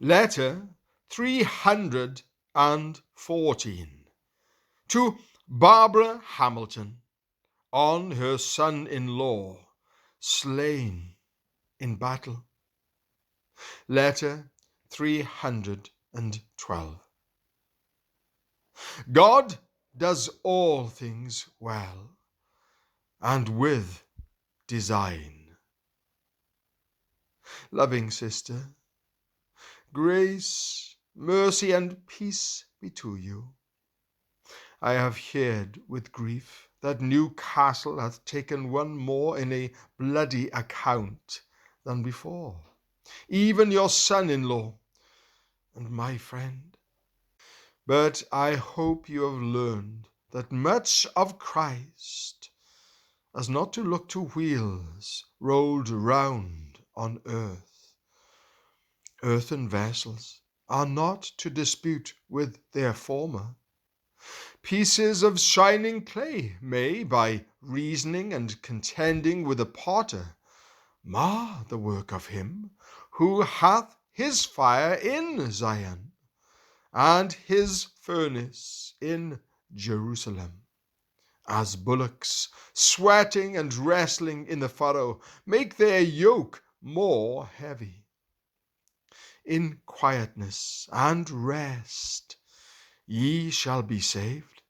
Letter 314 to Barbara Hamilton on her son-in-law slain in battle. Letter 312. God does all things well and with design. Loving sister, grace, mercy, and peace be to you. I have heard with grief that Newcastle hath taken one more in a bloody account than before, even your son-in-law and my friend. But I hope you have learned that much of Christ as not to look to wheels rolled round on earth. Earthen vessels are not to dispute with their former. Pieces of shining clay may, by reasoning and contending with the potter, mar the work of him who hath his fire in Zion, and his furnace in Jerusalem. As bullocks, sweating and wrestling in the furrow, make their yoke more heavy. In quietness and rest ye shall be saved.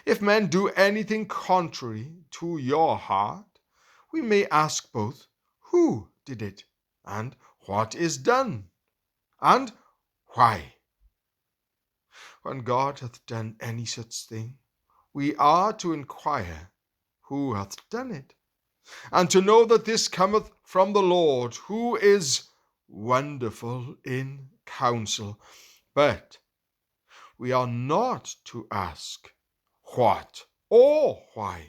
If men do anything contrary to your heart, we may ask both, who did it, and what is done, and why? When God hath done any such thing, we are to inquire who hath done it, and to know that this cometh from the Lord, who is wonderful in counsel. But we are not to ask what or why.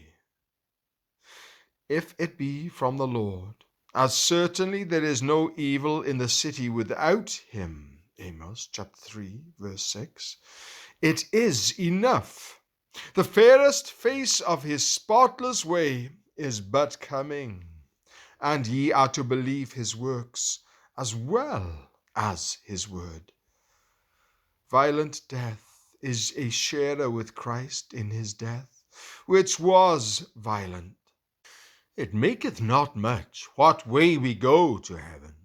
If it be from the Lord, as certainly there is no evil in the city without him, Amos chapter 3, verse 6, it is enough. The fairest face of his spotless way is but coming, and ye are to believe his works as well as his word. Violent death is a sharer with Christ in his death, which was violent. It maketh not much what way we go to heaven.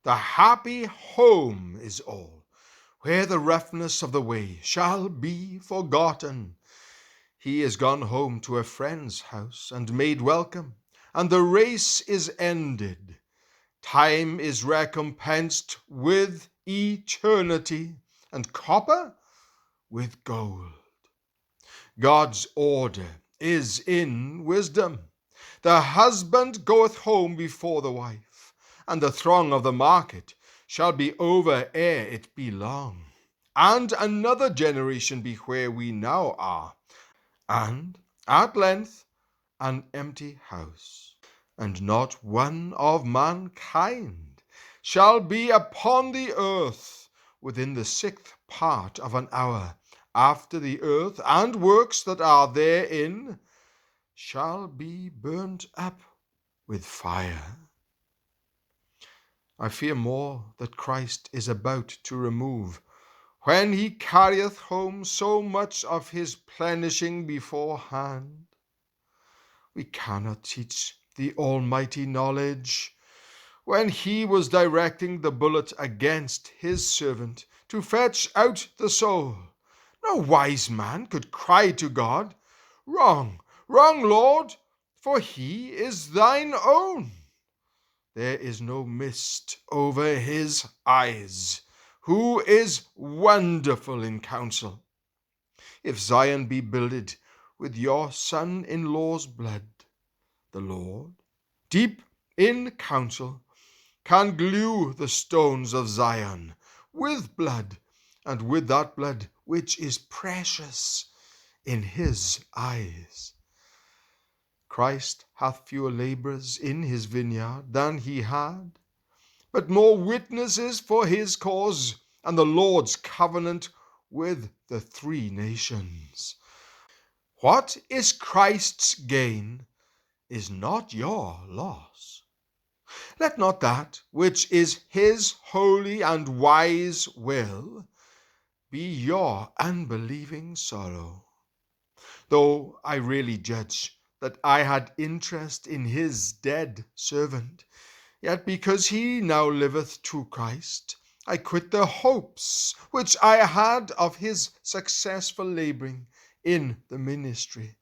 The happy home is all, where the roughness of the way shall be forgotten. He is gone home to a friend's house and made welcome, and the race is ended. Time is recompensed with eternity, and copper with gold. God's order is in wisdom. The husband goeth home before the wife, and the throng of the market shall be over ere it be long. And another generation be where we now are, and at length an empty house, and not one of mankind shall be upon the earth within the 6th part of an hour, after the earth and works that are therein shall be burnt up with fire. I fear more that Christ is about to remove, when he carrieth home so much of his plenishing beforehand. We cannot teach the Almighty knowledge. When he was directing the bullet against his servant to fetch out the soul, no wise man could cry to God, Wrong, wrong, Lord, for he is thine own. There is no mist over his eyes, who is wonderful in counsel. If Zion be builded with your son-in-law's blood, the Lord, deep in counsel, can glue the stones of Zion with blood, and with that blood which is precious in his eyes. Christ hath fewer laborers in his vineyard than he had, but more witnesses for his cause and the Lord's covenant with the 3 nations. What is Christ's gain is not your loss. Let not that which is his holy and wise will be your unbelieving sorrow. Though I really judge that I had interest in his dead servant, yet because he now liveth to Christ, I quit the hopes which I had of his successful labouring in the ministry.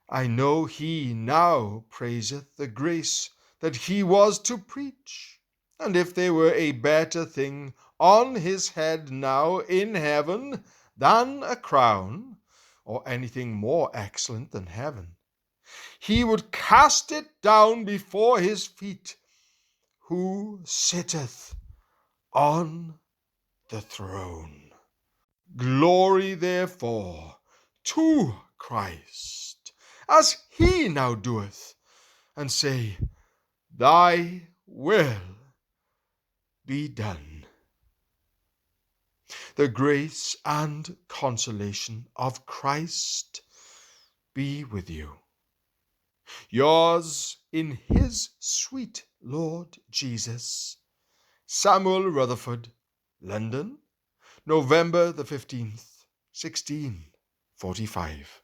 I know he now praiseth the grace that he was to preach, and if there were a better thing on his head now in heaven than a crown, or anything more excellent than heaven, he would cast it down before his feet, who sitteth on the throne. Glory therefore to Christ, as he now doeth, and say, Thy will be done. The grace and consolation of Christ be with you. Yours in his sweet Lord Jesus, Samuel Rutherford, London, November the 15th, 1645.